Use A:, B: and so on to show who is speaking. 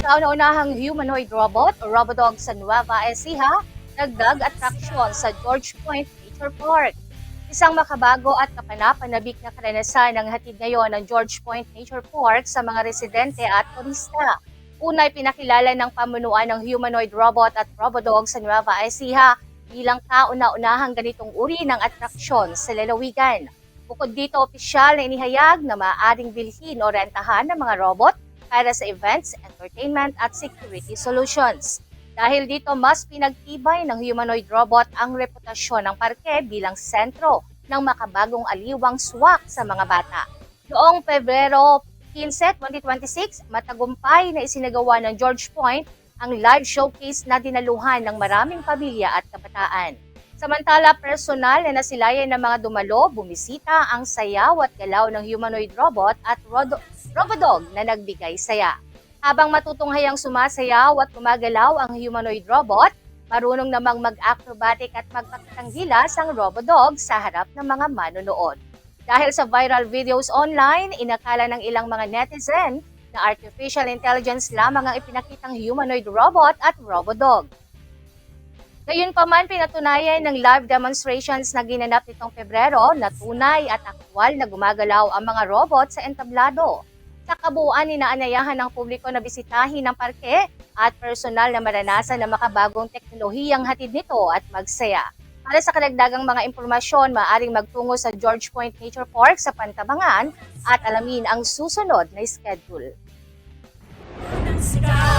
A: kauna-unahang humanoid robot o Robodog sa Nueva Ecija, dagdag atraksyon sa George Point Nature Park. Isang makabago at kapanapanabik na karanasan ang hatid ngayon ng George Point Nature Park sa mga residente at turista. Unay pinakilala ng pamunuan ng humanoid robot at Robodog sa Nueva Ecija bilang kauna-unahang ganitong uri ng atraksyon sa lalawigan. Bukod dito, opisyal na inihayag na maaaring bilhin o rentahan ng mga robot para sa events, entertainment at security solutions. Dahil dito, mas pinagtibay ng humanoid robot ang reputasyon ng parke bilang sentro ng makabagong aliwang swak sa mga bata. Noong Pebrero 15, 2026, matagumpay na isinagawa ng George Point ang live showcase na dinaluhan ng maraming pamilya at kabataan. Samantala, personal na nasilayan ng mga dumalo, bumisita ang sayaw at galaw ng humanoid robot at Robodog na nagbigay saya. Habang matutunghayang sumasayaw at gumagalaw ang humanoid robot, marunong namang mag-acrobatic at magpakitang gilas ang Robodog sa harap ng mga manonood. Dahil sa viral videos online, inakala ng ilang mga netizen na artificial intelligence lamang ang ipinakitang humanoid robot at Robodog. Gayunpaman, pinatunayan ng live demonstrations na ginanap nitong Pebrero na tunay at aktwal na gumagalaw ang mga robot sa entablado. Sa kabuuan, inaanayahan ng publiko na bisitahin ang parke at personal na maranasan ng makabagong teknolohiyang hatid nito at magsaya. Para sa karagdagang mga impormasyon, maaaring magtungo sa George Point Nature Park sa Pantabangan at alamin ang susunod na schedule.